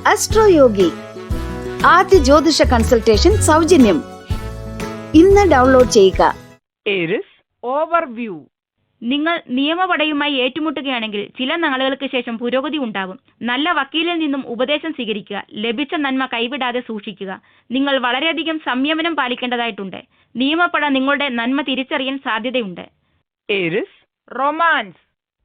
അസ്ട്രോയോഗി ആദ്യ ജ്യോതിഷ കൺസൾട്ടേഷൻ സൗജന്യം. ഇന്ന് ഡൗൺലോഡ് ചെയ്യുക. Aries overview. നിങ്ങൾ നിയമപടയുമായി ഏറ്റുമുട്ടുകയാണെങ്കിൽ ചില നാളുകൾക്ക് ശേഷം പുരോഗതി ഉണ്ടാവും. നല്ല വക്കീലിൽ നിന്നും ഉപദേശം സ്വീകരിക്കുക. ലഭിച്ച നന്മ കൈവിടാതെ സൂക്ഷിക്കുക. നിങ്ങൾ വളരെയധികം സംയമനം പാലിക്കേണ്ടതായിട്ടുണ്ട്. നിയമപട നിങ്ങളുടെ നന്മ തിരിച്ചറിയാൻ സാധ്യതയുണ്ട്. Aries romance.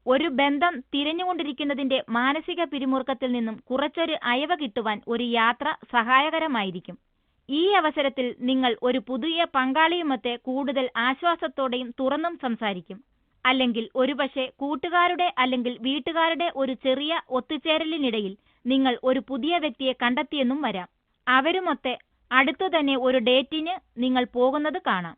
ഒരു ബന്ധം തിരഞ്ഞുകൊണ്ടിരിക്കുന്നതിന്റെ മാനസിക പിരിമുറുക്കത്തിൽ നിന്നും കുറച്ചൊരു അയവ് കിട്ടുവാൻ ഒരു യാത്ര സഹായകരമായിരിക്കും. ഈ അവസരത്തിൽ നിങ്ങൾ ഒരു പുതിയ പങ്കാളിയുമൊത്ത് കൂടുതൽ ആശ്വാസത്തോടെയും തുറന്നും സംസാരിക്കും. അല്ലെങ്കിൽ ഒരുപക്ഷെ കൂട്ടുകാരുടെ അല്ലെങ്കിൽ വീട്ടുകാരുടെ ഒരു ചെറിയ ഒത്തുചേരലിനിടയിൽ നിങ്ങൾ ഒരു പുതിയ വ്യക്തിയെ കണ്ടെത്തിയെന്നും വരാം. അവരുമൊത്ത് അടുത്തുതന്നെ ഒരു ഡേറ്റിന് നിങ്ങൾ പോകുന്നത് കാണാം.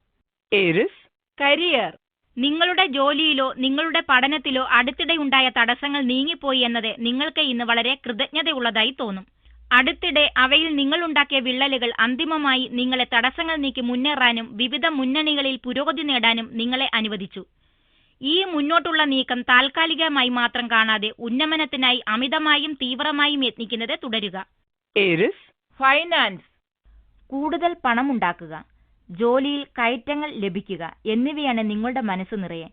Aries career. നിങ്ങളുടെ ജോലിയിലോ നിങ്ങളുടെ പഠനത്തിലോ അടുത്തിടെ ഉണ്ടായ തടസ്സങ്ങൾ നീങ്ങിപ്പോയി എന്നത് നിങ്ങൾക്ക് ഇന്ന് വളരെ കൃതജ്ഞതയുള്ളതായി തോന്നും. അടുത്തിടെ അവയിൽ നിങ്ങളുണ്ടാക്കിയ വിള്ളലുകൾ അന്തിമമായി നിങ്ങളെ തടസ്സങ്ങൾ നീക്കി മുന്നേറാനും വിവിധ മുന്നണികളിൽ പുരോഗതി നേടാനും നിങ്ങളെ അനുവദിച്ചു. ഈ മുന്നോട്ടുള്ള നീക്കം താൽക്കാലികമായി മാത്രം കാണാതെ ഉന്നമനത്തിനായി അമിതമായും തീവ്രമായും യത്നിക്കുന്നത് തുടരുക. Aries finance. കൂടുതൽ പണമുണ്ടാക്കുക, ജോലിയിൽ കയറ്റങ്ങൾ ലഭിക്കുക എന്നിവയാണ് നിങ്ങളുടെ മനസ്സ് നിറയെ.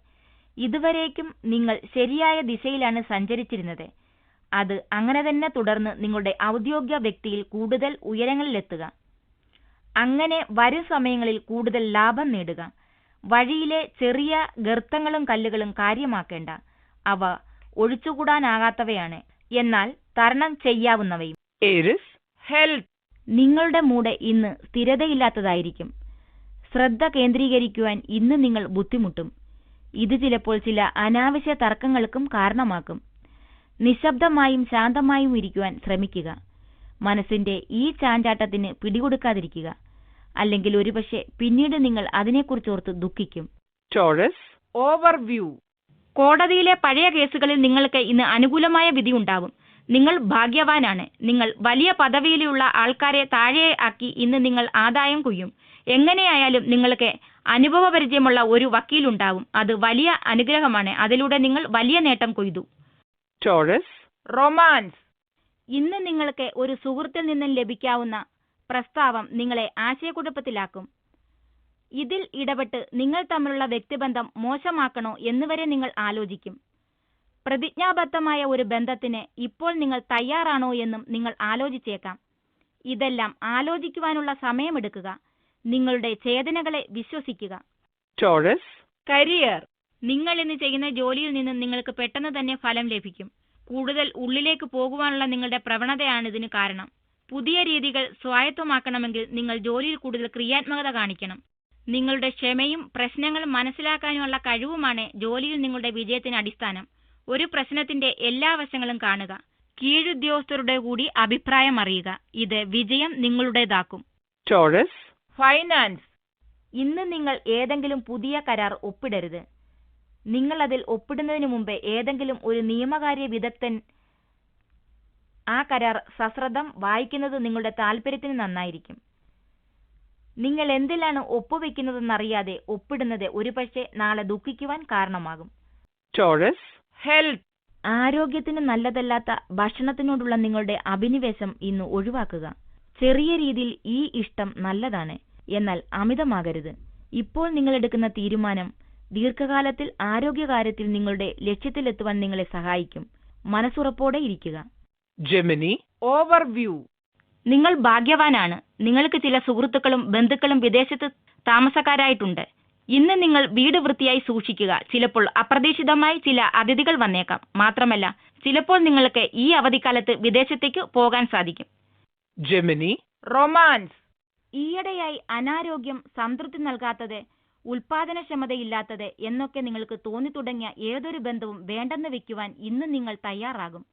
ഇതുവരേക്കും നിങ്ങൾ ശരിയായ ദിശയിലാണ് സഞ്ചരിച്ചിരുന്നത്. അത് അങ്ങനെ തന്നെ തുടർന്ന് നിങ്ങളുടെ ഔദ്യോഗിക വ്യക്തിയിൽ കൂടുതൽ ഉയരങ്ങളിലെത്തുക. അങ്ങനെ വരും സമയങ്ങളിൽ കൂടുതൽ ലാഭം നേടുക. വഴിയിലെ ചെറിയ ഗർത്തങ്ങളും കല്ലുകളും കാര്യമാക്കേണ്ട. അവ ഒഴിച്ചുകൂടാനാകാത്തവയാണ്, എന്നാൽ തരണം ചെയ്യാവുന്നവയും. Aries health. നിങ്ങളുടെ മൂഡ് ഇന്ന് സ്ഥിരതയില്ലാത്തതായിരിക്കും. ശ്രദ്ധ കേന്ദ്രീകരിക്കുവാൻ ഇന്ന് നിങ്ങൾ ബുദ്ധിമുട്ടും. ഇത് ചിലപ്പോൾ ചില അനാവശ്യ തർക്കങ്ങൾക്കും കാരണമാക്കും. നിശബ്ദമായും ശാന്തമായും ഇരിക്കുവാൻ ശ്രമിക്കുക. മനസ്സിന്റെ ഈ ചാഞ്ചാട്ടത്തിന് പിടികൊടുക്കാതിരിക്കുക. അല്ലെങ്കിൽ ഒരുപക്ഷെ പിന്നീട് നിങ്ങൾ അതിനെക്കുറിച്ചോർത്ത് ദുഃഖിക്കും. Taurus overview. കോടതിയിലെ പഴയ കേസുകളിൽ നിങ്ങൾക്ക് ഇന്ന് അനുകൂലമായ വിധി ഉണ്ടാവും. നിങ്ങൾ ഭാഗ്യവാനാണ്. നിങ്ങൾ വലിയ പദവിയിലുള്ള ആൾക്കാരെ താഴെ ആക്കി ഇന്ന് നിങ്ങൾ ആദായം കൊയ്യും. എങ്ങനെയായാലും നിങ്ങൾക്ക് അനുഭവപരിചയമുള്ള ഒരു വക്കീലുണ്ടാവും. അത് വലിയ അനുഗ്രഹമാണ്. അതിലൂടെ നിങ്ങൾ വലിയ നേട്ടം കൊയ്തു. Taurus romance. ഇന്ന് നിങ്ങൾക്ക് ഒരു സുഹൃത്തിൽ നിന്നും ലഭിക്കാവുന്ന പ്രസ്താവം നിങ്ങളെ ആശയക്കുഴപ്പത്തിലാക്കും. ഇതിൽ ഇടപെട്ട് നിങ്ങൾ തമ്മിലുള്ള വ്യക്തിബന്ധം മോശമാക്കണോ എന്നുവരെ നിങ്ങൾ ആലോചിക്കും. പ്രതിജ്ഞാബദ്ധമായ ഒരു ബന്ധത്തിന് ഇപ്പോൾ നിങ്ങൾ തയ്യാറാണോ എന്നും നിങ്ങൾ ആലോചിച്ചേക്കാം. ഇതെല്ലാം ആലോചിക്കുവാനുള്ള സമയമെടുക്കുക. നിങ്ങളുടെ ചേതനകളെ വിശ്വസിക്കുക. Taurus career. നിങ്ങൾ ഇന്ന് ചെയ്യുന്ന ജോലിയിൽ നിന്നും നിങ്ങൾക്ക് പെട്ടെന്ന് തന്നെ ഫലം ലഭിക്കും. കൂടുതൽ ഉള്ളിലേക്ക് പോകുവാനുള്ള നിങ്ങളുടെ പ്രവണതയാണ് ഇതിന് കാരണം. പുതിയ രീതികൾ സ്വായത്തമാക്കണമെങ്കിൽ നിങ്ങൾ ജോലിയിൽ കൂടുതൽ ക്രിയാത്മകത കാണിക്കണം. നിങ്ങളുടെ ക്ഷമയും പ്രശ്നങ്ങൾ മനസ്സിലാക്കാനുള്ള കഴിവുമാണ് ജോലിയിൽ നിങ്ങളുടെ വിജയത്തിന് അടിസ്ഥാനം. ഒരു പ്രശ്നത്തിന്റെ എല്ലാ വശങ്ങളും കാണുക. കീഴുദ്യോഗസ്ഥരുടെ കൂടി അഭിപ്രായം അറിയുക. ഇത് വിജയം നിങ്ങളുടേതാക്കും. Taurus finance. ഇന്ന് നിങ്ങൾ ഏതെങ്കിലും പുതിയ കരാർ ഒപ്പിടരുത്. നിങ്ങൾ അതിൽ ഒപ്പിടുന്നതിന് മുമ്പ് ഏതെങ്കിലും ഒരു നിയമകാര്യ വിദഗ്ധൻ ആ കരാർ സശ്രദ്ധം വായിക്കുന്നത് നിങ്ങളുടെ താല്പര്യത്തിന് നന്നായിരിക്കും. നിങ്ങൾ എന്തിലാണ് ഒപ്പുവെക്കുന്നതെന്നറിയാതെ ഒപ്പിടുന്നത് ഒരുപക്ഷെ നാളെ ദുഃഖിക്കുവാൻ കാരണമാകും. Taurus health. ആരോഗ്യത്തിന് നല്ലതല്ലാത്ത ഭക്ഷണത്തിനോടുള്ള നിങ്ങളുടെ അഭിനിവേശം ഇന്ന് ഒഴിവാക്കുക. ചെറിയ രീതിയിൽ ഈ ഇഷ്ടം നല്ലതാണ്, എന്നാൽ അമിതമാകരുത്. ഇപ്പോൾ നിങ്ങൾ എടുക്കുന്ന തീരുമാനം ദീർഘകാലത്തിൽ ആരോഗ്യകാര്യത്തിൽ നിങ്ങളുടെ ലക്ഷ്യത്തിലെത്തുവാൻ നിങ്ങളെ സഹായിക്കും. മനസ്സുറപ്പോടെ ഇരിക്കുക. Gemini overview. നിങ്ങൾ ഭാഗ്യവാനാണ്. നിങ്ങൾക്ക് ചില സുഹൃത്തുക്കളും ബന്ധുക്കളും വിദേശത്ത് താമസക്കാരായിട്ടുണ്ട്. ഇന്ന് നിങ്ങൾ വീട് വൃത്തിയായി സൂക്ഷിക്കുക. ചിലപ്പോൾ അപ്രതീക്ഷിതമായി ചില അതിഥികൾ വന്നേക്കാം. മാത്രമല്ല, ചിലപ്പോൾ നിങ്ങൾക്ക് ഈ അവധിക്കാലത്ത് വിദേശത്തേക്ക് പോകാൻ സാധിക്കും. Gemini romance. ഈയിടെയായി അനാരോഗ്യം, സംതൃപ്തി നൽകാത്തത്, ഉൽപാദനക്ഷമതയില്ലാത്തത് എന്നൊക്കെ നിങ്ങൾക്ക് തോന്നിത്തുടങ്ങിയ ഏതൊരു ബന്ധവും വേണ്ടെന്ന് വെക്കുവാൻ ഇന്ന് നിങ്ങൾ തയ്യാറാകും.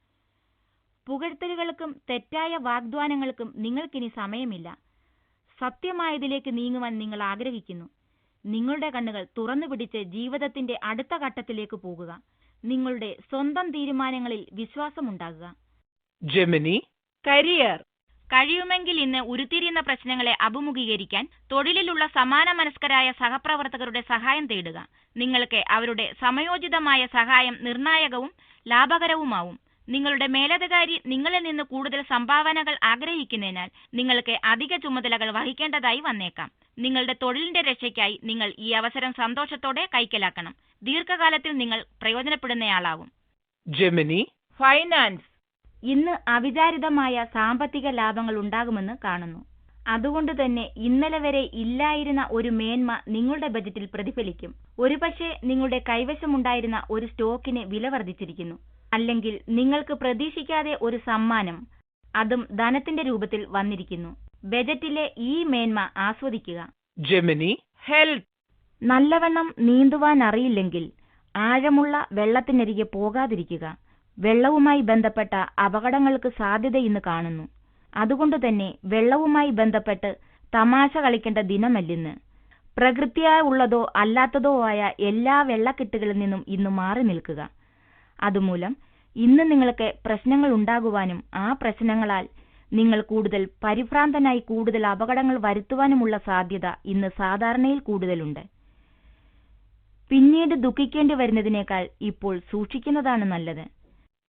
പുകഴ്ത്തലുകൾക്കും തെറ്റായ വാഗ്ദാനങ്ങൾക്കും നിങ്ങൾക്കിനി സമയമില്ല. സത്യമായതിലേക്ക് നീങ്ങുവാൻ നിങ്ങൾ ആഗ്രഹിക്കുന്നു. നിങ്ങളുടെ കണ്ണുകൾ തുറന്നു പിടിച്ച് ജീവിതത്തിന്റെ അടുത്ത ഘട്ടത്തിലേക്ക് പോകുക. നിങ്ങളുടെ സ്വന്തം തീരുമാനങ്ങളിൽ വിശ്വാസമുണ്ടാകുക. Gemini career. കഴിയുമെങ്കിൽ ഇന്ന് ഉരുത്തിരിയുന്ന പ്രശ്നങ്ങളെ അഭിമുഖീകരിക്കാൻ തൊഴിലിലുള്ള സമാന മനസ്കരായ സഹപ്രവർത്തകരുടെ സഹായം തേടുക. നിങ്ങൾക്ക് അവരുടെ സമയോചിതമായ സഹായം നിർണായകവും ലാഭകരവുമാവും. നിങ്ങളുടെ മേലധികാരി നിങ്ങളിൽ നിന്ന് കൂടുതൽ സംഭാവനകൾ ആഗ്രഹിക്കുന്നതിനാൽ നിങ്ങൾക്ക് അധിക ചുമതലകൾ വഹിക്കേണ്ടതായി വന്നേക്കാം. നിങ്ങളുടെ തൊഴിലിന്റെ രക്ഷയ്ക്കായി നിങ്ങൾ ഈ അവസരം സന്തോഷത്തോടെ കൈക്കലാക്കണം. ദീർഘകാലത്തിൽ നിങ്ങൾ പ്രയോജനപ്പെടുന്നയാളാവും. Gemini finance. ഇന്ന് അവിചാരിതമായ സാമ്പത്തിക ലാഭങ്ങൾ ഉണ്ടാകുമെന്ന് കാണുന്നു. അതുകൊണ്ട് തന്നെ ഇന്നലെ വരെ ഇല്ലായിരുന്ന ഒരു മേന്മ നിങ്ങളുടെ ബജറ്റിൽ പ്രതിഫലിക്കും. ഒരുപക്ഷെ നിങ്ങളുടെ കൈവശമുണ്ടായിരുന്ന ഒരു സ്റ്റോക്കിന് വില വർദ്ധിച്ചിരിക്കുന്നു. അല്ലെങ്കിൽ നിങ്ങൾക്ക് പ്രതീക്ഷിക്കാതെ ഒരു സമ്മാനം, അതും ധനത്തിന്റെ രൂപത്തിൽ വന്നിരിക്കുന്നു. ബജറ്റിലെ ഈ മേന്മ ആസ്വദിക്കുക. Gemini health. നല്ലവണ്ണം നീന്തുവാൻ അറിയില്ലെങ്കിൽ ആഴമുള്ള വെള്ളത്തിനരികെ പോകാതിരിക്കുക. വെള്ളവുമായി ബന്ധപ്പെട്ട അപകടങ്ങൾക്ക് സാധ്യത ഇന്ന് കാണുന്നു. അതുകൊണ്ട് തന്നെ വെള്ളവുമായി ബന്ധപ്പെട്ട് തമാശ കളിക്കേണ്ട ദിനമല്ലിന്ന്. പ്രകൃതിയായി ഉള്ളതോ അല്ലാത്തതോ ആയ എല്ലാ വെള്ളക്കെട്ടുകളിൽ നിന്നും ഇന്ന് മാറി നിൽക്കുക. അതുമൂലം ഇന്ന് നിങ്ങൾക്ക് പ്രശ്നങ്ങൾ ഉണ്ടാകുവാനും ആ പ്രശ്നങ്ങളാൽ നിങ്ങൾ കൂടുതൽ പരിഭ്രാന്തനായി കൂടുതൽ അപകടങ്ങൾ വരുത്തുവാനുമുള്ള സാധ്യത ഇന്ന് സാധാരണയിൽ കൂടുതലുണ്ട്. പിന്നീട് ദുഃഖിക്കേണ്ടി വരുന്നതിനേക്കാൾ ഇപ്പോൾ സൂക്ഷിക്കുന്നതാണ് നല്ലത്.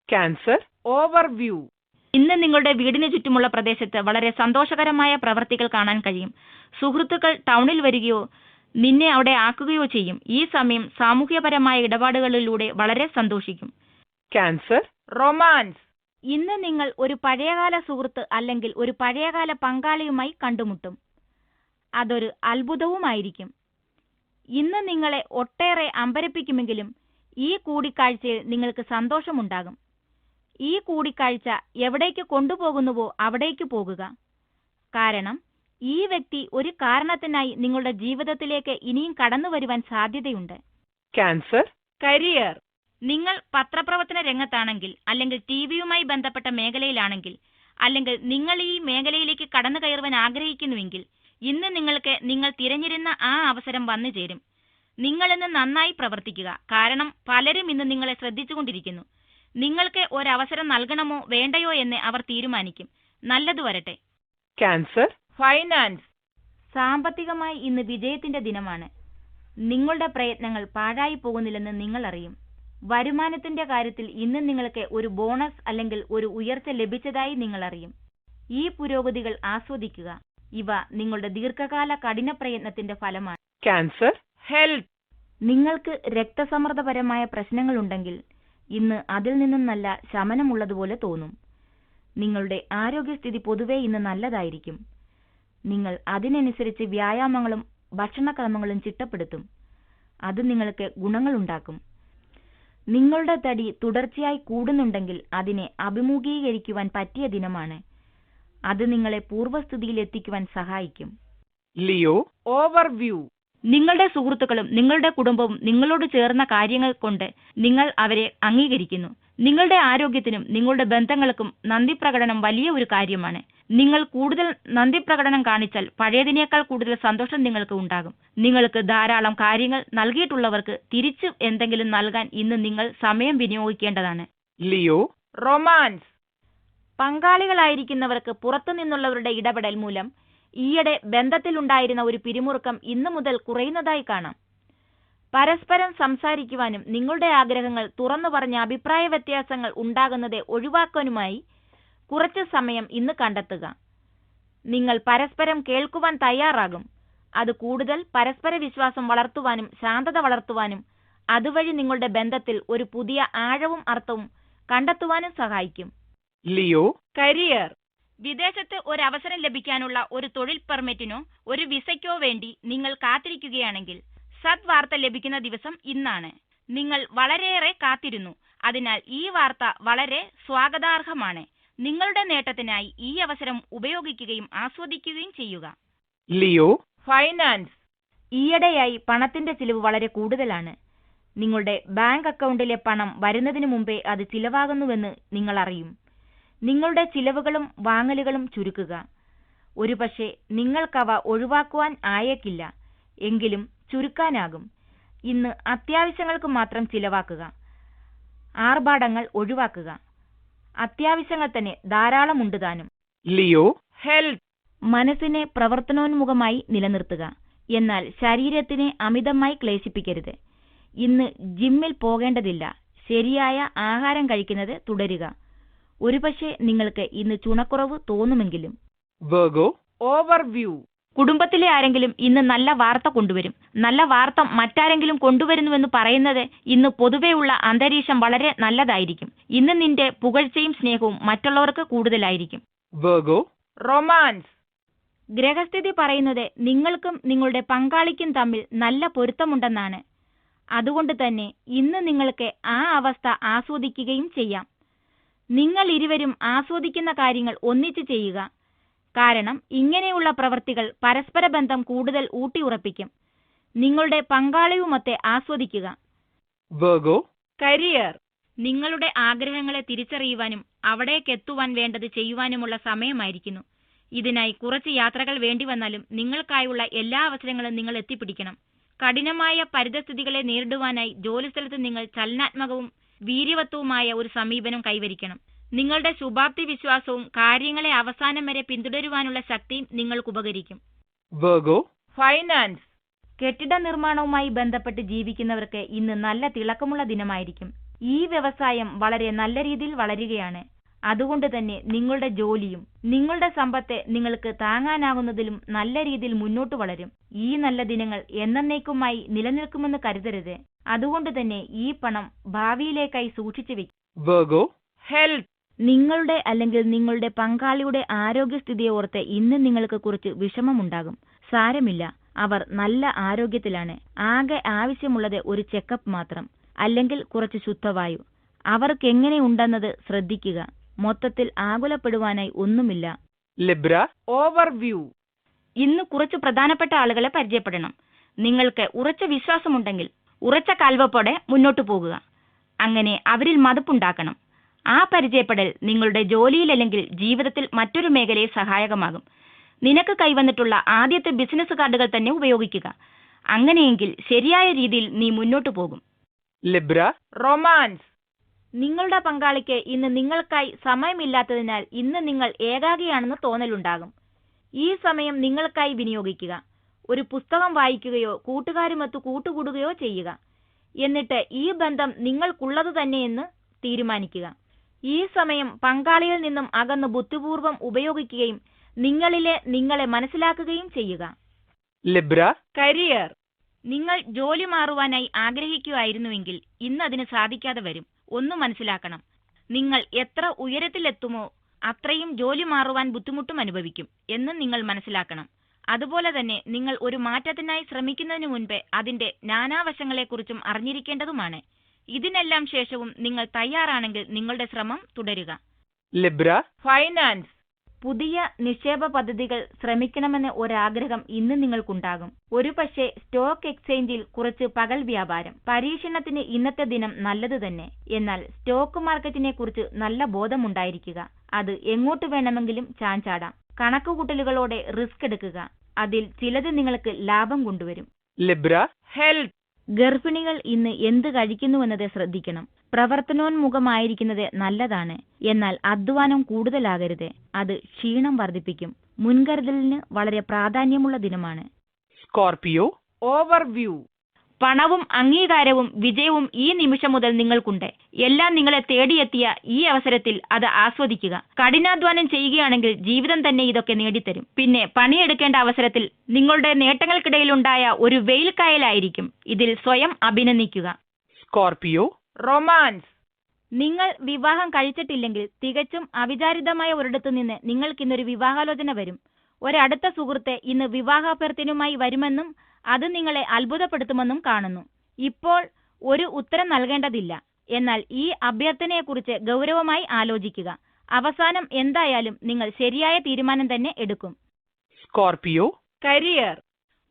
Cancer overview. ഇന്ന് നിങ്ങളുടെ വീടിന് ചുറ്റുമുള്ള പ്രദേശത്ത് വളരെ സന്തോഷകരമായ പ്രവർത്തികൾ കാണാൻ കഴിയും. സുഹൃത്തുക്കൾ ടൗണിൽ വരികയോ നിന്നെ അവിടെ ആക്കുകയോ ചെയ്യും. ഈ സമയം സാമൂഹ്യപരമായ ഇടപാടുകളിലൂടെ വളരെ സന്തോഷിക്കും. Cancer romance. ഇന്ന് നിങ്ങൾ ഒരു പഴയകാല സുഹൃത്ത് അല്ലെങ്കിൽ ഒരു പഴയകാല പങ്കാളിയുമായി കണ്ടുമുട്ടും. അതൊരു അത്ഭുതവുമായിരിക്കും. ഇന്ന് നിങ്ങളെ ഒട്ടേറെ അമ്പരപ്പിക്കുമെങ്കിലും ഈ കൂടിക്കാഴ്ചയിൽ നിങ്ങൾക്ക് സന്തോഷമുണ്ടാകും. ഈ കൂടിക്കാഴ്ച എവിടേക്ക് കൊണ്ടുപോകുന്നുവോ അവിടേക്ക് പോകുക. കാരണം ഈ വ്യക്തി ഒരു കാരണത്തിനായി നിങ്ങളുടെ ജീവിതത്തിലേക്ക് ഇനിയും കടന്നു വരുവാൻ സാധ്യതയുണ്ട്. Cancer career. നിങ്ങൾ പത്രപ്രവർത്തന രംഗത്താണെങ്കിൽ, അല്ലെങ്കിൽ ടിവിയുമായി ബന്ധപ്പെട്ട മേഖലയിലാണെങ്കിൽ, അല്ലെങ്കിൽ നിങ്ങൾ ഈ മേഖലയിലേക്ക് കടന്നു കയറുവാൻ ആഗ്രഹിക്കുന്നുവെങ്കിൽ ഇന്ന് നിങ്ങൾക്ക് നിങ്ങൾ തിരഞ്ഞിരുന്ന ആ അവസരം വന്നു ചേരും. നിങ്ങളിന്ന് നന്നായി പ്രവർത്തിക്കുക. കാരണം പലരും ഇന്ന് നിങ്ങളെ ശ്രദ്ധിച്ചുകൊണ്ടിരിക്കുന്നു. നിങ്ങൾക്ക് ഒരവസരം നൽകണമോ വേണ്ടയോ എന്ന് അവർ തീരുമാനിക്കും. നല്ലതു വരട്ടെ. Cancer finance. സാമ്പത്തികമായി ഇന്ന് വിജയത്തിന്റെ ദിനമാണ്. നിങ്ങളുടെ പ്രയത്നങ്ങൾ പാഴായി പോകുന്നില്ലെന്ന് നിങ്ങൾ അറിയും. വരുമാനത്തിന്റെ കാര്യത്തിൽ ഇന്ന് നിങ്ങൾക്ക് ഒരു ബോണസ് അല്ലെങ്കിൽ ഒരു ഉയർച്ച ലഭിച്ചതായി നിങ്ങൾ അറിയും. ഈ പുരോഗതികൾ ആസ്വദിക്കുക. ഇവ നിങ്ങളുടെ ദീർഘകാല കഠിന പ്രയത്നത്തിന്റെ ഫലമാണ്. Cancer health. നിങ്ങൾക്ക് രക്തസമ്മർദ്ദപരമായ പ്രശ്നങ്ങളുണ്ടെങ്കിൽ ഇന്ന് അതിൽ നിന്നും നല്ല ശമനമുള്ളതുപോലെ തോന്നും. നിങ്ങളുടെ ആരോഗ്യസ്ഥിതി പൊതുവെ ഇന്ന് നല്ലതായിരിക്കും. നിങ്ങൾ അതിനനുസരിച്ച് വ്യായാമങ്ങളും ഭക്ഷണക്രമങ്ങളും ചിട്ടപ്പെടുത്തും. അത് നിങ്ങൾക്ക് ഗുണങ്ങളുണ്ടാക്കും. നിങ്ങളുടെ തടി തുടർച്ചയായി കൂടുന്നുണ്ടെങ്കിൽ അതിനെ അഭിമുഖീകരിക്കുവാൻ പറ്റിയ ദിനമാണ്. അത് നിങ്ങളെ പൂർവ്വസ്ഥിതിയിൽ എത്തിക്കുവാൻ സഹായിക്കും. Leo overview. നിങ്ങളുടെ സുഹൃത്തുക്കളും നിങ്ങളുടെ കുടുംബവും നിങ്ങളോട് ചേർന്ന കാര്യങ്ങൾ കൊണ്ട് നിങ്ങൾ അവരെ അംഗീകരിക്കുന്നു. നിങ്ങളുടെ ആരോഗ്യത്തിനും നിങ്ങളുടെ ബന്ധങ്ങൾക്കും നന്ദി പ്രകടനം വലിയ ഒരു കാര്യമാണ്. നിങ്ങൾ കൂടുതൽ നന്ദി പ്രകടനം കാണിച്ചാൽ പഴയതിനേക്കാൾ കൂടുതൽ സന്തോഷം നിങ്ങൾക്ക് ഉണ്ടാകും. നിങ്ങൾക്ക് ധാരാളം കാര്യങ്ങൾ നൽകിയിട്ടുള്ളവർക്ക് തിരിച്ചു എന്തെങ്കിലും നൽകാൻ ഇന്ന് നിങ്ങൾ സമയം വിനിയോഗിക്കേണ്ടതാണ്. Leo romance. പങ്കാളികളായിരിക്കുന്നവർക്ക് പുറത്തുനിന്നുള്ളവരുടെ ഇടപെടൽ മൂലം ഈയിടെ ബന്ധത്തിലുണ്ടായിരുന്ന ഒരു പിരിമുറുക്കം ഇന്നു മുതൽ കുറയുന്നതായി കാണാം. പരസ്പരം സംസാരിക്കുവാനും നിങ്ങളുടെ ആഗ്രഹങ്ങൾ തുറന്നു പറഞ്ഞ അഭിപ്രായ വ്യത്യാസങ്ങൾ ഉണ്ടാകുന്നത് ഒഴിവാക്കാനുമായി കുറച്ച് സമയം ഇന്ന് കണ്ടെത്തുക. നിങ്ങൾ പരസ്പരം കേൾക്കുവാൻ തയ്യാറാകും. അത് കൂടുതൽ പരസ്പര വിശ്വാസം വളർത്തുവാനും ശാന്തത വളർത്തുവാനും അതുവഴി നിങ്ങളുടെ ബന്ധത്തിൽ ഒരു പുതിയ ആഴവും അർത്ഥവും കണ്ടെത്തുവാനും സഹായിക്കും. Leo career. വിദേശത്ത് ഒരു അവസരം ലഭിക്കാനുള്ള ഒരു തൊഴിൽ പെർമിറ്റിനോ ഒരു വിസയ്ക്കോ വേണ്ടി നിങ്ങൾ കാത്തിരിക്കുകയാണെങ്കിൽ സദ്വാർത്ത ലഭിക്കുന്ന ദിവസം ഇന്നാണ്. നിങ്ങൾ വളരെയേറെ കാത്തിരുന്നു. അതിനാൽ ഈ വാർത്ത വളരെ സ്വാഗതാർഹമാണ്. നിങ്ങളുടെ നേട്ടത്തിനായി ഈ അവസരം ഉപയോഗിക്കുകയും ആസ്വദിക്കുകയും ചെയ്യുക. Leo finance. ഈയിടെയായി പണത്തിന്റെ ചിലവ് വളരെ കൂടുതലാണ്. നിങ്ങളുടെ ബാങ്ക് അക്കൗണ്ടിലെ പണം വരുന്നതിന് മുമ്പേ അത് ചിലവാകുന്നുവെന്ന് നിങ്ങൾ അറിയും. നിങ്ങളുടെ ചിലവുകളും വാങ്ങലുകളും ചുരുക്കുക. ഒരുപക്ഷെ നിങ്ങൾക്കവ ഒഴിവാക്കുവാൻ ആയേക്കില്ല, എങ്കിലും ചുരുക്കാനാകും. ഇന്ന് അത്യാവശ്യങ്ങൾക്ക് മാത്രം ചിലവാക്കുക. ആർഭാടങ്ങൾ ഒഴിവാക്കുക. അത്യാവശ്യങ്ങൾ തന്നെ ധാരാളമുണ്ട് താനും. Leo health. മനസ്സിനെ പ്രവർത്തനോന്മുഖമായി നിലനിർത്തുക. എന്നാൽ ശരീരത്തിനെ അമിതമായി ക്ലേശിപ്പിക്കരുത്. ഇന്ന് ജിമ്മിൽ പോകേണ്ടതില്ല. ശരിയായ ആഹാരം കഴിക്കുന്നത് തുടരുക. ഒരുപക്ഷെ നിങ്ങൾക്ക് ഇന്ന് ചുണക്കുറവ് തോന്നുമെങ്കിലും. Virgo, overview. കുടുംബത്തിലെ ആരെങ്കിലും ഇന്ന് നല്ല വാർത്ത കൊണ്ടുവരും. നല്ല വാർത്ത മറ്റാരെങ്കിലും കൊണ്ടുവരുന്നുവെന്ന് പറയുന്നത് ഇന്ന് പൊതുവെയുള്ള അന്തരീക്ഷം വളരെ നല്ലതായിരിക്കും. ഇന്ന് നിന്റെ പുകഴ്ചയും സ്നേഹവും മറ്റുള്ളവർക്ക് കൂടുതലായിരിക്കും. Virgo, romance. ഗ്രഹസ്ഥിതി പറയുന്നത് നിങ്ങൾക്കും നിങ്ങളുടെ പങ്കാളിക്കും തമ്മിൽ നല്ല പൊരുത്തമുണ്ടെന്നാണ്. അതുകൊണ്ട് തന്നെ ഇന്ന് നിങ്ങൾക്ക് ആ അവസ്ഥ ആസ്വദിക്കുകയും ചെയ്യാം. നിങ്ങൾ ഇരുവരും ആസ്വദിക്കുന്ന കാര്യങ്ങൾ ഒന്നിച്ചു ചെയ്യുക. കാരണം ഇങ്ങനെയുള്ള പ്രവൃത്തികൾ പരസ്പര ബന്ധം കൂടുതൽ ഊട്ടിയുറപ്പിക്കും. നിങ്ങളുടെ പങ്കാളിയുമൊത്തെ ആസ്വദിക്കുക. Virgo, career. നിങ്ങളുടെ ആഗ്രഹങ്ങളെ തിരിച്ചറിയുവാനും അവിടേക്കെത്തുവാൻ വേണ്ടത് ചെയ്യുവാനുമുള്ള സമയമായിരിക്കുന്നു. ഇതിനായി കുറച്ച് യാത്രകൾ വേണ്ടി വന്നാലും നിങ്ങൾക്കായുള്ള എല്ലാ അവസരങ്ങളും നിങ്ങൾ എത്തിപ്പിടിക്കണം. കഠിനമായ പരിതസ്ഥിതികളെ നേരിടുവാനായി ജോലിസ്ഥലത്ത് നിങ്ങൾ ചലനാത്മകവും വീര്യവത്വവുമായ ഒരു സമീപനം കൈവരിക്കണം. നിങ്ങളുടെ ശുഭാപ്തി വിശ്വാസവും കാര്യങ്ങളെ അവസാനം വരെ പിന്തുടരുവാനുള്ള ശക്തിയും നിങ്ങൾക്ക് ഉപകരിക്കും. Virgo, finance. കെട്ടിട നിർമ്മാണവുമായി ബന്ധപ്പെട്ട് ജീവിക്കുന്നവർക്ക് ഇന്ന് നല്ല തിളക്കമുള്ള ദിനമായിരിക്കും. ഈ വ്യവസായം വളരെ നല്ല രീതിയിൽ വളരുകയാണ്. അതുകൊണ്ട് തന്നെ നിങ്ങളുടെ ജോലിയും നിങ്ങളുടെ സമ്പത്ത് നിങ്ങൾക്ക് താങ്ങാനാകുന്നതിലും നല്ല രീതിയിൽ മുന്നോട്ട് വളരും. ഈ നല്ല ദിനങ്ങൾ എന്നേക്കുമായി നിലനിൽക്കുമെന്ന് കരുതരുത്. അതുകൊണ്ട് തന്നെ ഈ പണം ഭാവിയിലേക്കായി സൂക്ഷിച്ചു വെക്കും. Virgo, health. നിങ്ങളുടെ അല്ലെങ്കിൽ നിങ്ങളുടെ പങ്കാളിയുടെ ആരോഗ്യസ്ഥിതിയെ ഓർത്ത് ഇന്ന് നിങ്ങൾക്ക് കുറച്ച് വിഷമമുണ്ടാകും. സാരമില്ല, അവർ നല്ല ആരോഗ്യത്തിലാണ്. ആകെ ആവശ്യമുള്ളത് ഒരു ചെക്കപ്പ് മാത്രം, അല്ലെങ്കിൽ കുറച്ച് ശുദ്ധവായു. അവർക്കെങ്ങനെ ഉണ്ടെന്നത് ശ്രദ്ധിക്കുക. മൊത്തത്തിൽ ആകുലപ്പെടുവാനായി ഒന്നുമില്ല. Libra, overview. ഇന്ന് കുറച്ച് പ്രധാനപ്പെട്ട ആളുകളെ പരിചയപ്പെടണം. നിങ്ങൾക്ക് ഉറച്ച വിശ്വാസമുണ്ടെങ്കിൽ ഉറച്ച കാൽവപ്പോടെ മുന്നോട്ടു പോകുക. അങ്ങനെ അവരിൽ മതിപ്പുണ്ടാക്കണം. ആ പരിചയപ്പെടൽ നിങ്ങളുടെ ജോലിയിലല്ലെങ്കിൽ ജീവിതത്തിൽ മറ്റൊരു മേഖലയിൽ സഹായകമാകും. നിനക്ക് കൈവന്നിട്ടുള്ള ആദ്യത്തെ ബിസിനസ് കാർഡുകൾ തന്നെ ഉപയോഗിക്കുക. അങ്ങനെയെങ്കിൽ ശരിയായ രീതിയിൽ നീ മുന്നോട്ടു പോകും. Libra, romance. നിങ്ങളുടെ പങ്കാളിക്ക് ഇന്ന് നിങ്ങൾക്കായി സമയമില്ലാത്തതിനാൽ ഇന്ന് നിങ്ങൾ ഏകാകിയാണെന്ന് തോന്നലുണ്ടാകും. ഈ സമയം നിങ്ങൾക്കായി വിനിയോഗിക്കുക. ഒരു പുസ്തകം വായിക്കുകയോ കൂട്ടുകാരുമൊത്ത് കൂട്ടുകൂടുകയോ ചെയ്യുക. എന്നിട്ട് ഈ ബന്ധം നിങ്ങൾക്കുള്ളത് തന്നെയെന്ന് തീരുമാനിക്കുക. ഈ സമയം പങ്കാളിയിൽ നിന്നും അകന്ന് ബുദ്ധിപൂർവം ഉപയോഗിക്കുകയും നിങ്ങളെ മനസ്സിലാക്കുകയും ചെയ്യുക. Libra, career. നിങ്ങൾ ജോലി മാറുവാനായി ആഗ്രഹിക്കുകയായിരുന്നുവെങ്കിൽ ഇന്ന് അതിന് സാധിക്കാതെ വരും. ഒന്ന് മനസ്സിലാക്കണം, നിങ്ങൾ എത്ര ഉയരത്തിലെത്തുമോ അത്രയും ജോലി മാറുവാൻ ബുദ്ധിമുട്ടും അനുഭവിക്കും എന്ന് നിങ്ങൾ മനസ്സിലാക്കണം. അതുപോലെ തന്നെ നിങ്ങൾ ഒരു മാറ്റത്തിനായി ശ്രമിക്കുന്നതിന് മുൻപ് അതിന്റെ നാനാവശങ്ങളെക്കുറിച്ചും അറിഞ്ഞിരിക്കേണ്ടതുമാണ്. ഇതിനെല്ലാം ശേഷവും നിങ്ങൾ തയ്യാറാണെങ്കിൽ നിങ്ങളുടെ ശ്രമം തുടരുക. Libra, finance. പുതിയ നിക്ഷേപ പദ്ധതികൾ ശ്രമിക്കണമെന്ന ഒരാഗ്രഹം ഇന്ന് നിങ്ങൾക്കുണ്ടാകും. ഒരുപക്ഷെ സ്റ്റോക്ക് എക്സ്ചേഞ്ചിൽ കുറച്ച് പകൽ വ്യാപാരം പരീക്ഷണത്തിന് ഇന്നത്തെ ദിനം നല്ലത് തന്നെ. എന്നാൽ സ്റ്റോക്ക് മാർക്കറ്റിനെ കുറിച്ച് നല്ല ബോധമുണ്ടായിരിക്കുക. അത് എങ്ങോട്ട് വേണമെങ്കിലും ചാഞ്ചാടാം. കണക്കുകൂട്ടലുകളോടെ റിസ്ക് എടുക്കുക. അതിൽ ചിലത് നിങ്ങൾക്ക് ലാഭം കൊണ്ടുവരും. Libra, health. ഗർഭിണികൾ ഇന്ന് എന്ത് കഴിക്കുന്നുവെന്നത് ശ്രദ്ധിക്കണം. പ്രവർത്തനോന്മുഖമായിരിക്കുന്നത് നല്ലതാണ്. എന്നാൽ അധ്വാനം കൂടുതലാകരുത്. അത് ക്ഷീണം വർദ്ധിപ്പിക്കും. മുൻകരുതലിന് വളരെ പ്രാധാന്യമുള്ള ദിനമാണ്. Scorpio, overview. പണവും അംഗീകാരവും വിജയവും ഈ നിമിഷം മുതൽ നിങ്ങൾക്കുണ്ട്. എല്ലാം നിങ്ങളെ തേടിയെത്തിയ ഈ അവസരത്തിൽ അത് ആസ്വദിക്കുക. കഠിനാധ്വാനം ചെയ്യുകയാണെങ്കിൽ ജീവിതം തന്നെ ഇതൊക്കെ നേടിത്തരും. പിന്നെ പണിയെടുക്കേണ്ട അവസരത്തിൽ നിങ്ങളുടെ നേട്ടങ്ങൾക്കിടയിലുണ്ടായ ഒരു വെയിൽക്കായലായിരിക്കും. ഇതിൽ സ്വയം അഭിനന്ദിക്കുക. Scorpio, romance. നിങ്ങൾ വിവാഹം കഴിച്ചിട്ടില്ലെങ്കിൽ തികച്ചും അവിചാരിതമായ ഒരിടത്തു നിന്ന് നിങ്ങൾക്കിന്നൊരു വിവാഹാലോചന വരും. ഒരടുത്ത സുഹൃത്ത് ഇന്ന് വിവാഹാഭ്യർത്ഥനയുമായി വരുമെന്നും അത് നിങ്ങളെ അത്ഭുതപ്പെടുത്തുമെന്നും കാണുന്നു. ഇപ്പോൾ ഒരു ഉത്തരം നൽകേണ്ടതില്ല. എന്നാൽ ഈ അഭ്യർത്ഥനയെക്കുറിച്ച് ഗൗരവമായി ആലോചിക്കുക. അവസാനം എന്തായാലും നിങ്ങൾ ശരിയായ തീരുമാനം തന്നെ എടുക്കും. Scorpio, career.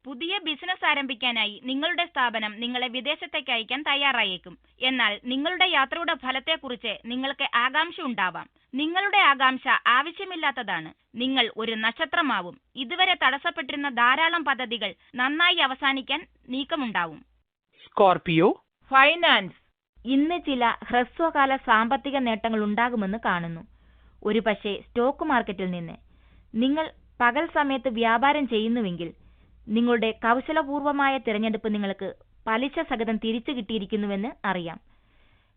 പുതിയ ബിസിനസ് ആരംഭിക്കാനായി നിങ്ങളുടെ സ്ഥാപനം നിങ്ങളെ വിദേശത്തേക്ക് അയക്കാൻ തയ്യാറായേക്കും. എന്നാൽ നിങ്ങളുടെ യാത്രയുടെ ഫലത്തെക്കുറിച്ച് നിങ്ങൾക്ക് ആകാംക്ഷ ഉണ്ടാവാം. നിങ്ങളുടെ ആകാംക്ഷ ആവശ്യമില്ലാത്തതാണ്. നിങ്ങൾ ഒരു നക്ഷത്രമാവും. ഇതുവരെ തടസ്സപ്പെട്ടിരുന്ന ധാരാളം പദ്ധതികൾ നന്നായി അവസാനിക്കാൻ നീക്കമുണ്ടാവും. Scorpio, finance. ഇന്ന് ചില ഹ്രസ്വകാല സാമ്പത്തിക നേട്ടങ്ങൾ ഉണ്ടാകുമെന്ന് കാണുന്നു. ഒരുപക്ഷെ സ്റ്റോക്ക് മാർക്കറ്റിൽ നിന്ന്. നിങ്ങൾ പകൽ സമയത്ത് വ്യാപാരം ചെയ്യുന്നുവെങ്കിൽ നിങ്ങളുടെ കൗശലപൂർവമായ തിരഞ്ഞെടുപ്പ് നിങ്ങൾക്ക് പലിശ സഹിതം തിരിച്ചു കിട്ടിയിരിക്കുന്നുവെന്ന് അറിയാം.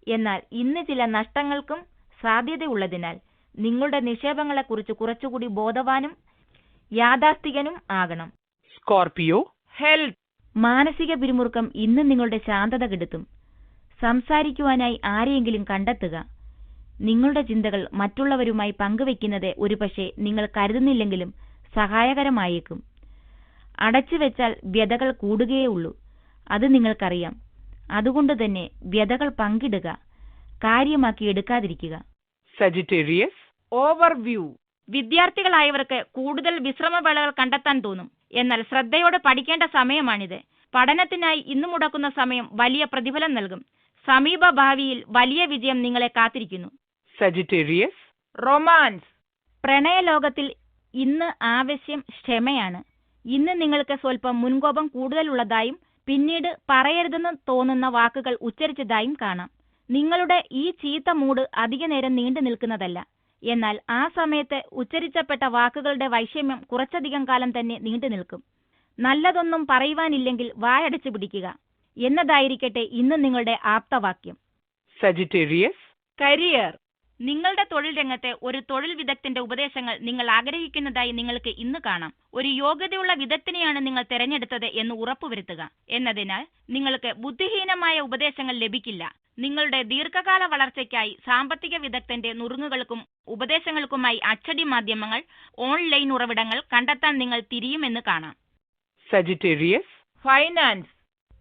എന്നാൽ ഇന്ന് ചില നഷ്ടങ്ങൾക്കും സാധ്യതയുള്ളതിനാൽ നിങ്ങളുടെ നിക്ഷേപങ്ങളെക്കുറിച്ച് കുറച്ചുകൂടി ബോധവാനും യാഥാസ്ഥികനും ആകണം. Scorpio, health. മാനസിക പിരിമുറുക്കം ഇന്ന് നിങ്ങളുടെ ശാന്തത കെടുത്തും. സംസാരിക്കുവാനായി ആരെയെങ്കിലും കണ്ടെത്തുക. നിങ്ങളുടെ ചിന്തകൾ മറ്റുള്ളവരുമായി പങ്കുവെക്കുന്നത് ഒരുപക്ഷെ നിങ്ങൾ കരുതുന്നില്ലെങ്കിലും സഹായകരമായേക്കും. അടച്ചുവെച്ചാൽ വ്യതകൾ കൂടുകയേയുള്ളൂ. അത് നിങ്ങൾക്കറിയാം. അതുകൊണ്ട് തന്നെ വ്യതകൾ പങ്കിടുക, കാര്യമാക്കി എടുക്കാതിരിക്കുക. Sagittarius, overview. വിദ്യാർത്ഥികളായവർക്ക് കൂടുതൽ വിശ്രമവേളകൾ കണ്ടെത്താൻ തോന്നും. എന്നാൽ ശ്രദ്ധയോടെ പഠിക്കേണ്ട സമയമാണിത്. പഠനത്തിനായി ഇന്നു മുടക്കുന്ന സമയം വലിയ പ്രതിഫലം നൽകും. സമീപ ഭാവിയിൽ വലിയ വിജയം നിങ്ങളെ കാത്തിരിക്കുന്നു. Sagittarius, romance. പ്രണയലോകത്തിൽ ഇന്ന് ആവശ്യം ക്ഷമയാണ്. ഇന്ന് നിങ്ങൾക്ക് സ്വല്പം മുൻകോപം കൂടുതലുള്ളതായും പിന്നീട് പറയരുതെന്ന് തോന്നുന്ന വാക്കുകൾ ഉച്ചരിച്ചതായും കാണാം. നിങ്ങളുടെ ഈ ചീത്ത മൂഡ് അധിക നേരം നീണ്ടു നിൽക്കുന്നതല്ല. എന്നാൽ ആ സമയത്ത് ഉച്ചരിച്ചപ്പെട്ട വാക്കുകളുടെ വൈഷമ്യം കുറച്ചധികം കാലം തന്നെ നീണ്ടു നിൽക്കും. നല്ലതൊന്നും പറയുവാനില്ലെങ്കിൽ വായടച്ചു പിടിക്കുക എന്നതായിരിക്കട്ടെ ഇന്ന് നിങ്ങളുടെ ആപ്തവാക്യം. Sagittarius, career. നിങ്ങളുടെ തൊഴിൽ രംഗത്തെ ഒരു തൊഴിൽ വിദഗ്ധന്റെ ഉപദേശങ്ങൾ നിങ്ങൾ ആഗ്രഹിക്കുന്നതായി നിങ്ങൾക്ക് ഇന്ന് കാണാം. ഒരു യോഗ്യതയുള്ള വിദഗ്ധനെയാണ് നിങ്ങൾ തിരഞ്ഞെടുത്തത് എന്ന് ഉറപ്പുവരുത്തുക. എന്നതിനാൽ നിങ്ങൾക്ക് ബുദ്ധിഹീനമായ ഉപദേശങ്ങൾ ലഭിക്കില്ല. നിങ്ങളുടെ ദീർഘകാല വളർച്ചയ്ക്കായി സാമ്പത്തിക വിദഗ്ധന്റെ നുറുങ്ങുകൾക്കും ഉപദേശങ്ങൾക്കുമായി അച്ചടി മാധ്യമങ്ങൾ, ഓൺലൈൻ ഉറവിടങ്ങൾ കണ്ടെത്താൻ നിങ്ങൾ തിരിയുമെന്ന് കാണാം. Sagittarius, finance.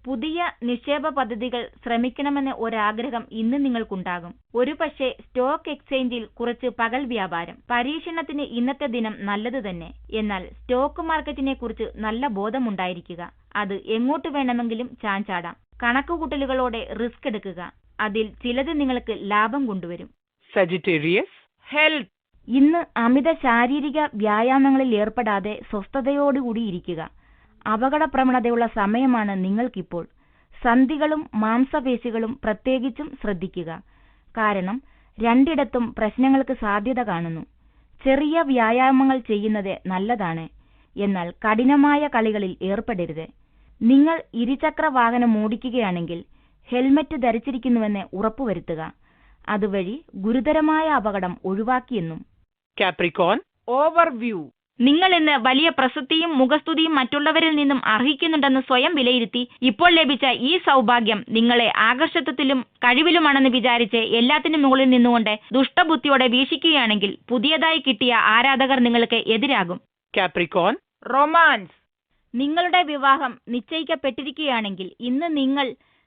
പുതിയ നിക്ഷേപ പദ്ധതികൾ ശ്രമിക്കണമെന്ന ഒരാഗ്രഹം ഇന്ന് നിങ്ങൾക്കുണ്ടാകും. ഒരുപക്ഷെ സ്റ്റോക്ക് എക്സ്ചേഞ്ചിൽ കുറച്ച് പകൽ വ്യാപാരം. പരീക്ഷണത്തിന് ഇന്നത്തെ ദിനം നല്ലത് തന്നെ. എന്നാൽ സ്റ്റോക്ക് മാർക്കറ്റിനെ കുറിച്ച് നല്ല ബോധമുണ്ടായിരിക്കുക. അത് എങ്ങോട്ട് വേണമെങ്കിലും ചാഞ്ചാടാം. കണക്കുകൂട്ടലുകളോടെ റിസ്ക് എടുക്കുക. അതിൽ ചിലത് നിങ്ങൾക്ക് ലാഭം കൊണ്ടുവരും. Sagittarius, health. ഇന്ന് അമിത ശാരീരിക വ്യായാമങ്ങളിൽ ഏർപ്പെടാതെ സ്വസ്ഥതയോടുകൂടി ഇരിക്കുക. അപകടപ്രവണതയുള്ള സമയമാണ് നിങ്ങൾക്കിപ്പോൾ. സന്ധികളും മാംസപേശികളും പ്രത്യേകിച്ചും ശ്രദ്ധിക്കുക. കാരണം രണ്ടിടത്തും പ്രശ്നങ്ങൾക്ക് സാധ്യത കാണുന്നു. ചെറിയ വ്യായാമങ്ങൾ ചെയ്യുന്നത് നല്ലതാണ്. എന്നാൽ കഠിനമായ കളികളിൽ ഏർപ്പെടരുത്. നിങ്ങൾ ഇരുചക്ര വാഹനം ഓടിക്കുകയാണെങ്കിൽ ഹെൽമറ്റ് ധരിച്ചിരിക്കുന്നുവെന്ന് ഉറപ്പുവരുത്തുക. അതുവഴി ഗുരുതരമായ അപകടം ഒഴിവാക്കിയെന്നും. Capricorn, overview. നിങ്ങൾ ഇന്ന് വലിയ പ്രസിദ്ധിയും മുഖസ്തുതിയും മറ്റുള്ളവരിൽ നിന്നും അർഹിക്കുന്നുണ്ടെന്ന് സ്വയം വിലയിരുത്തി ഇപ്പോൾ ലഭിച്ച ഈ സൗഭാഗ്യം നിങ്ങളെ ആകർഷത്വത്തിലും കഴിവിലുമാണെന്ന് വിചാരിച്ച് എല്ലാത്തിനും മുകളിൽ നിന്നുകൊണ്ട് ദുഷ്ടബുദ്ധിയോടെ വീക്ഷിക്കുകയാണെങ്കിൽ പുതിയതായി കിട്ടിയ ആരാധകർ നിങ്ങൾക്ക് എതിരാകും. Capricorn, romance. നിങ്ങളുടെ വിവാഹം നിശ്ചയിക്കപ്പെട്ടിരിക്കുകയാണെങ്കിൽ ഇന്ന്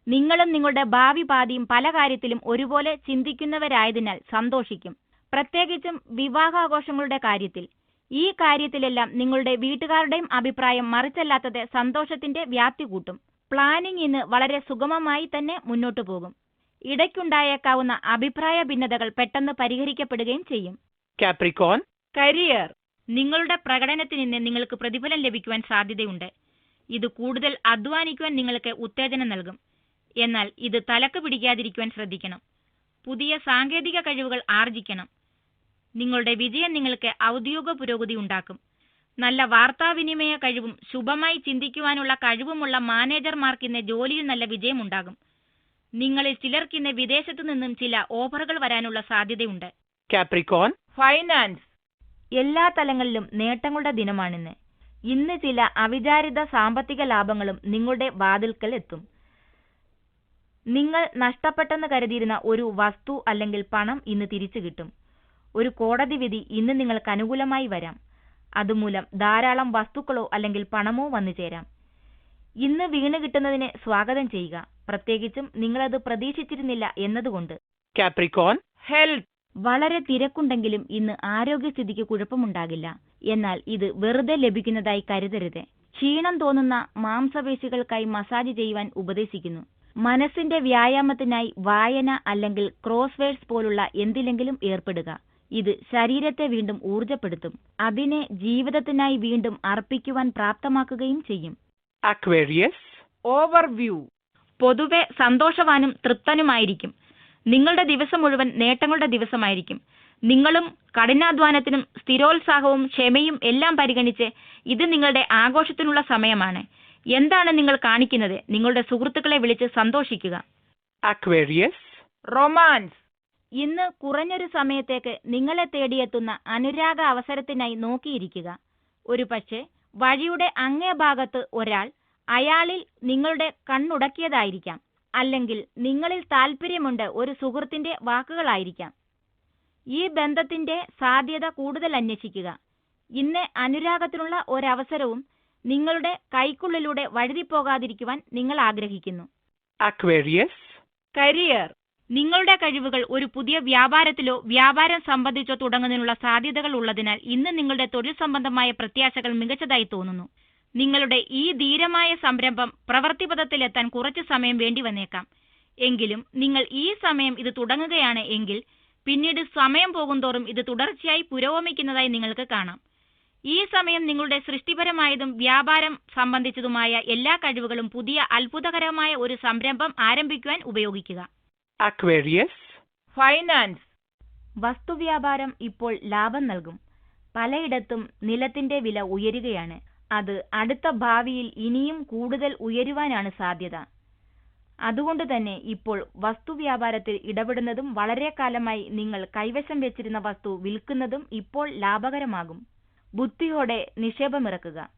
നിങ്ങളും നിങ്ങളുടെ ഭാവി പാതിയും പല കാര്യത്തിലും ഒരുപോലെ ചിന്തിക്കുന്നവരായതിനാൽ സന്തോഷിക്കും. പ്രത്യേകിച്ചും വിവാഹാഘോഷങ്ങളുടെ കാര്യത്തിൽ. ഈ കാര്യത്തിലെല്ലാം നിങ്ങളുടെ വീട്ടുകാരുടെയും അഭിപ്രായം മറിച്ചല്ലാത്തത് സന്തോഷത്തിന്റെ വ്യാപ്തി കൂട്ടും. പ്ലാനിംഗ് ഇന്ന് വളരെ സുഗമമായി തന്നെ മുന്നോട്ടു പോകും. ഇടയ്ക്കുണ്ടായേക്കാവുന്ന അഭിപ്രായ ഭിന്നതകൾ പെട്ടെന്ന് പരിഹരിക്കപ്പെടുകയും ചെയ്യും. Capricorn, career. നിങ്ങളുടെ പ്രകടനത്തിൽ നിന്ന് നിങ്ങൾക്ക് പ്രതിഫലം ലഭിക്കുവാൻ സാധ്യതയുണ്ട്. ഇത് കൂടുതൽ അധ്വാനിക്കുവാൻ നിങ്ങൾക്ക് ഉത്തേജനം നൽകും. എന്നാൽ ഇത് തലക്ക് പിടിക്കാതിരിക്കുവാൻ ശ്രദ്ധിക്കണം. പുതിയ സാങ്കേതിക കഴിവുകൾ ആർജിക്കണം. നിങ്ങളുടെ വിജയം നിങ്ങൾക്ക് ഔദ്യോഗിക പുരോഗതി ഉണ്ടാക്കും. നല്ല വാർത്താവിനിമയ കഴിവും ശുഭമായി ചിന്തിക്കുവാനുള്ള കഴിവുമുള്ള മാനേജർമാർക്കിന്ന് ജോലിയിൽ നല്ല വിജയമുണ്ടാകും. നിങ്ങളിൽ ചിലർക്കിന്ന് വിദേശത്തു നിന്നും ചില ഓഫറുകൾ വരാനുള്ള സാധ്യതയുണ്ട്. Capricorn, finance. എല്ലാ തലങ്ങളിലും നേട്ടങ്ങളുടെ ദിനമാണിന്ന്. ഇന്ന് ചില അവിചാരിത സാമ്പത്തിക ലാഭങ്ങളും നിങ്ങളുടെ വാതിൽക്കൽ എത്തും. നിങ്ങൾ നഷ്ടപ്പെട്ടെന്ന് കരുതിയിരുന്ന ഒരു വസ്തു അല്ലെങ്കിൽ പണം ഇന്ന് തിരിച്ചു കിട്ടും. ഒരു കോടതി വിധി ഇന്ന് നിങ്ങൾക്ക് അനുകൂലമായി വരാം. അതുമൂലം ധാരാളം വസ്തുക്കളോ അല്ലെങ്കിൽ പണമോ വന്നു ചേരാം. ഇന്ന് വീണ് കിട്ടുന്നതിനെ സ്വാഗതം ചെയ്യുക. പ്രത്യേകിച്ചും നിങ്ങളത് പ്രതീക്ഷിച്ചിരുന്നില്ല എന്നതുകൊണ്ട്. Capricorn, health. വളരെ തിരക്കുണ്ടെങ്കിലും ഇന്ന് ആരോഗ്യസ്ഥിതിക്ക് കുഴപ്പമുണ്ടാകില്ല. എന്നാൽ ഇത് വെറുതെ ലഭിക്കുന്നതായി കരുതരുത്. ക്ഷീണം തോന്നുന്ന മാംസപേശികൾക്കായി മസാജ് ചെയ്യുവാൻ ഉപദേശിക്കുന്നു. മനസ്സിന്റെ വ്യായാമത്തിനായി വായന അല്ലെങ്കിൽ ക്രോസ്വേഡ്സ് പോലുള്ള എന്തിലെങ്കിലും ഏർപ്പെടുക. ഇത് ശരീരത്തെ വീണ്ടും ഊർജപ്പെടുത്തും. അതിനെ ജീവിതത്തിനായി വീണ്ടും അർപ്പിക്കുവാൻ പ്രാപ്തമാക്കുകയും ചെയ്യും. Aquarius, overview. പൊതുവെ സന്തോഷവാനും തൃപ്തനുമായിരിക്കും. നിങ്ങളുടെ ദിവസം മുഴുവൻ നേട്ടങ്ങളുടെ ദിവസമായിരിക്കും. നിങ്ങളും കഠിനാധ്വാനത്തിനും സ്ഥിരോത്സാഹവും ക്ഷമയും എല്ലാം പരിഗണിച്ച് ഇത് നിങ്ങളുടെ ആഘോഷത്തിനുള്ള സമയമാണ്. എന്താണ് നിങ്ങൾ കാണിക്കുന്നത്? നിങ്ങളുടെ സുഹൃത്തുക്കളെ വിളിച്ച് സന്തോഷിക്കുക. Aquarius, romance. ഇന്ന് കുറഞ്ഞൊരു സമയത്തേക്ക് നിങ്ങളെ തേടിയെത്തുന്ന അനുരാഗ അവസരത്തിനായി നോക്കിയിരിക്കുക. ഒരുപക്ഷെ വഴിയുടെ അങ്ങേ ഭാഗത്ത് ഒരാൾ അയാളിൽ നിങ്ങളുടെ കണ്ണുടക്കിയതായിരിക്കാം. അല്ലെങ്കിൽ നിങ്ങളിൽ താല്പര്യമുണ്ട് ഒരു സുഹൃത്തിന്റെ വാക്കുകളായിരിക്കാം. ഈ ബന്ധത്തിന്റെ സാധ്യത കൂടുതൽ അന്വേഷിക്കുക. ഇന്ന് അനുരാഗത്തിനുള്ള ഒരവസരവും നിങ്ങളുടെ കൈക്കുള്ളിലൂടെ വഴുതിപ്പോകാതിരിക്കുവാൻ നിങ്ങൾ ആഗ്രഹിക്കുന്നു. Aquarius. കരിയർ. നിങ്ങളുടെ കഴിവുകൾ ഒരു പുതിയ വ്യാപാരത്തിലോ വ്യാപാരം സംബന്ധിച്ചോ തുടങ്ങുന്നതിനുള്ള സാധ്യതകൾ ഉള്ളതിനാൽ ഇന്ന് നിങ്ങളുടെ തൊഴിൽ സംബന്ധമായ പ്രത്യാശകൾ മികച്ചതായി തോന്നുന്നു. നിങ്ങളുടെ ഈ ധീരമായ സംരംഭം പ്രവൃത്തിപഥത്തിലെത്താൻ കുറച്ചു സമയം വേണ്ടി വന്നേക്കാം. എങ്കിലും നിങ്ങൾ ഈ സമയം ഇത് തുടങ്ങുകയാണ് എങ്കിൽ പിന്നീട് സമയം പോകുന്തോറും ഇത് തുടർച്ചയായി പുരോഗമിക്കുന്നതായി നിങ്ങൾക്ക് കാണാം. ഈ സമയം നിങ്ങളുടെ സൃഷ്ടിപരമായതും വ്യാപാരം സംബന്ധിച്ചതുമായ എല്ലാ കഴിവുകളും പുതിയ അത്ഭുതകരമായ ഒരു സംരംഭം ആരംഭിക്കുവാൻ ഉപയോഗിക്കുക. Aquarius. ഫൈനാൻസ്. വസ്തുവ്യാപാരം ഇപ്പോൾ ലാഭം നൽകും. പലയിടത്തും നിലത്തിന്റെ വില ഉയരുകയാണ്. അത് അടുത്ത ഭാവിയിൽ ഇനിയും കൂടുതൽ ഉയരുവാനാണ് സാധ്യത. അതുകൊണ്ട് തന്നെ ഇപ്പോൾ വസ്തുവ്യാപാരത്തിൽ ഇടപെടുന്നതും വളരെ കാലമായി നിങ്ങൾ കൈവശം വെച്ചിരുന്ന വസ്തു വിൽക്കുന്നതും ഇപ്പോൾ ലാഭകരമാകും. ബുദ്ധിയോടെ നിക്ഷേപമിറക്കുക.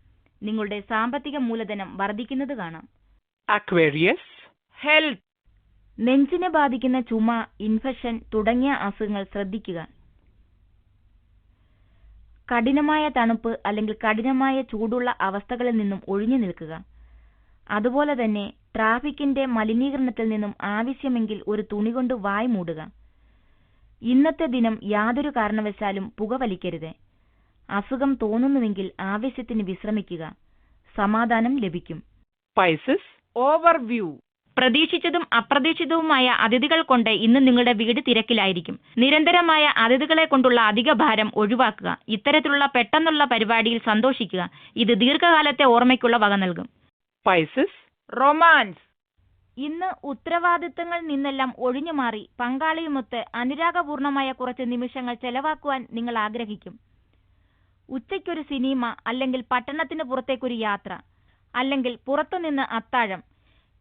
നിങ്ങളുടെ സാമ്പത്തിക മൂലധനം വർദ്ധിക്കുന്നത് കാണാം. Aquarius. Health. നെഞ്ചിനെ ബാധിക്കുന്ന ചുമ, ഇൻഫെക്ഷൻ തുടങ്ങിയ അസുഖങ്ങൾ ശ്രദ്ധിക്കുക. കഠിനമായ തണുപ്പ് അല്ലെങ്കിൽ കഠിനമായ ചൂടുള്ള അവസ്ഥകളിൽ നിന്നും ഒഴിഞ്ഞു നിൽക്കുക. അതുപോലെ തന്നെ ട്രാഫിക്കിന്റെ മലിനീകരണത്തിൽ നിന്നും ആവശ്യമെങ്കിൽ ഒരു തുണി കൊണ്ട് വായ് മൂടുക. ഇന്നത്തെ ദിനം യാതൊരു കാരണവശാലും പുകവലിക്കരുത്. അസുഖം തോന്നുന്നുവെങ്കിൽ ആവശ്യത്തിന് വിശ്രമിക്കുക. സമാധാനം ലഭിക്കും. Pisces. Overview. പ്രതീക്ഷിച്ചതും അപ്രതീക്ഷിതവുമായ അതിഥികൾ കൊണ്ട് ഇന്ന് നിങ്ങളുടെ വീട് തിരക്കിലായിരിക്കും. നിരന്തരമായ അതിഥികളെ കൊണ്ടുള്ള അധിക ഭാരം ഒഴിവാക്കുക. ഇത്തരത്തിലുള്ള പെട്ടെന്നുള്ള പരിപാടിയിൽ സന്തോഷിക്കുക. ഇത് ദീർഘകാലത്തെ ഓർമ്മയ്ക്കുള്ള വക നൽകും. Pisces. Romance. ഇന്ന് ഉത്തരവാദിത്തങ്ങളിൽ നിന്നെല്ലാം ഒഴിഞ്ഞുമാറി പങ്കാളിയുമൊത്ത് അനുരാഗപൂർണമായ കുറച്ച് നിമിഷങ്ങൾ ചെലവാക്കുവാൻ നിങ്ങൾ ആഗ്രഹിക്കും. ഉച്ചയ്ക്കൊരു സിനിമ, അല്ലെങ്കിൽ പട്ടണത്തിന് പുറത്തേക്കൊരു യാത്ര, അല്ലെങ്കിൽ പുറത്തുനിന്ന് അത്താഴം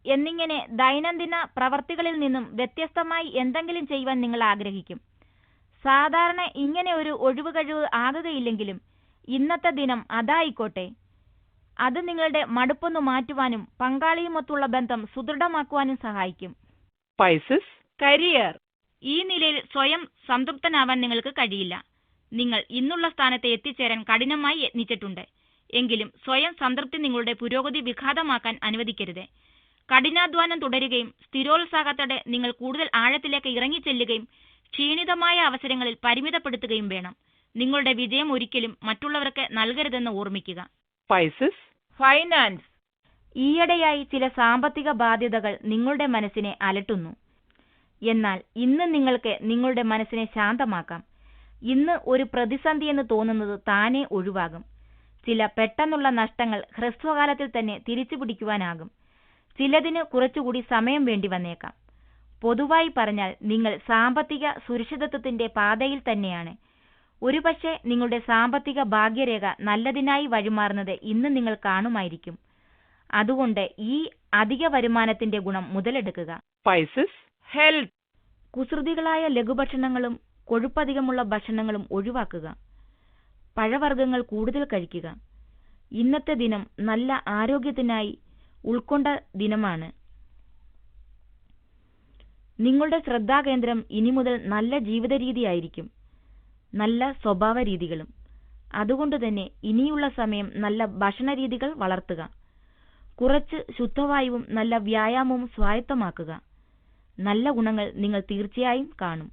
എന്നിങ്ങനെ ദൈനംദിന പ്രവർത്തികളിൽ നിന്നും വ്യത്യസ്തമായി എന്തെങ്കിലും ചെയ്യുവാൻ നിങ്ങൾ ആഗ്രഹിക്കും. സാധാരണ ഇങ്ങനെ ഒരു ഒഴിവ് കഴിവ് ആകുകയില്ലെങ്കിലും ഇന്നത്തെ ദിനം അതായിക്കോട്ടെ. അത് നിങ്ങളുടെ മടുപ്പൊന്നു മാറ്റുവാനും പങ്കാളിയുമൊത്തുള്ള ബന്ധം സുദൃഢമാക്കുവാനും സഹായിക്കും. Pisces. കരിയർ. ഈ നിലയിൽ സ്വയം സംതൃപ്തനാവാൻ നിങ്ങൾക്ക് കഴിയില്ല. നിങ്ങൾ ഇന്നുള്ള സ്ഥാനത്ത് എത്തിച്ചേരാൻ കഠിനമായി യത്നിച്ചിട്ടുണ്ട്. എങ്കിലും സ്വയം സംതൃപ്തി നിങ്ങളുടെ പുരോഗതി വിഘാതമാക്കാൻ അനുവദിക്കരുത്. കഠിനാധ്വാനം തുടരുകയും സ്ഥിരോത്സാഹത്തോടെ നിങ്ങൾ കൂടുതൽ ആഴത്തിലേക്ക് ഇറങ്ങിച്ചെല്ലുകയും ക്ഷീണിതമായ അവസരങ്ങളിൽ പരിമിതപ്പെടുത്തുകയും വേണം. നിങ്ങളുടെ വിജയം ഒരിക്കലും മറ്റുള്ളവർക്ക് നൽകരുതെന്ന് ഓർമ്മിക്കുക. Pisces. ഫൈനാൻസ്. ഈയിടെയായി ചില സാമ്പത്തിക ബാധ്യതകൾ നിങ്ങളുടെ മനസ്സിനെ അലട്ടുന്നു. എന്നാൽ ഇന്ന് നിങ്ങൾക്ക് നിങ്ങളുടെ മനസ്സിനെ ശാന്തമാക്കാം. ഇന്ന് ഒരു പ്രതിസന്ധി എന്ന് തോന്നുന്നത് താനെ ഒഴിവാകും. ചില പെട്ടെന്നുള്ള നഷ്ടങ്ങൾ ഹ്രസ്വകാലത്തിൽ തന്നെ തിരിച്ചു പിടിക്കുവാനാകും. ചിലതിന് കുറച്ചുകൂടി സമയം വേണ്ടി വന്നേക്കാം. പൊതുവായി പറഞ്ഞാൽ നിങ്ങൾ സാമ്പത്തിക സുരക്ഷിതത്വത്തിന്റെ പാതയിൽ തന്നെയാണ്. ഒരുപക്ഷെ നിങ്ങളുടെ സാമ്പത്തിക ഭാഗ്യരേഖ നല്ലതിനായി വഴിമാറുന്നത് ഇന്ന് നിങ്ങൾ കാണുമായിരിക്കും. അതുകൊണ്ട് ഈ അധിക വരുമാനത്തിന്റെ ഗുണം മുതലെടുക്കുക. Pisces. Health. കുസൃതികളായ ലഘുഭക്ഷണങ്ങളും കൊഴുപ്പധികമുള്ള ഭക്ഷണങ്ങളും ഒഴിവാക്കുക. പഴവർഗ്ഗങ്ങൾ കൂടുതൽ കഴിക്കുക. ഇന്നത്തെ ദിനം നല്ല ആരോഗ്യത്തിനായി ഉൾക്കൊണ്ട ദിനമാണ്. നിങ്ങളുടെ ശ്രദ്ധാകേന്ദ്രം ഇനി മുതൽ നല്ല ജീവിത രീതിയായിരിക്കും, നല്ല സ്വഭാവ രീതികളും. അതുകൊണ്ട് തന്നെ ഇനിയുള്ള സമയം നല്ല ഭക്ഷണ രീതികൾ വളർത്തുക. കുറച്ച് ശുദ്ധവായുവും നല്ല വ്യായാമവും സ്വായത്തമാക്കുക. നല്ല ഗുണങ്ങൾ നിങ്ങൾ തീർച്ചയായും കാണും.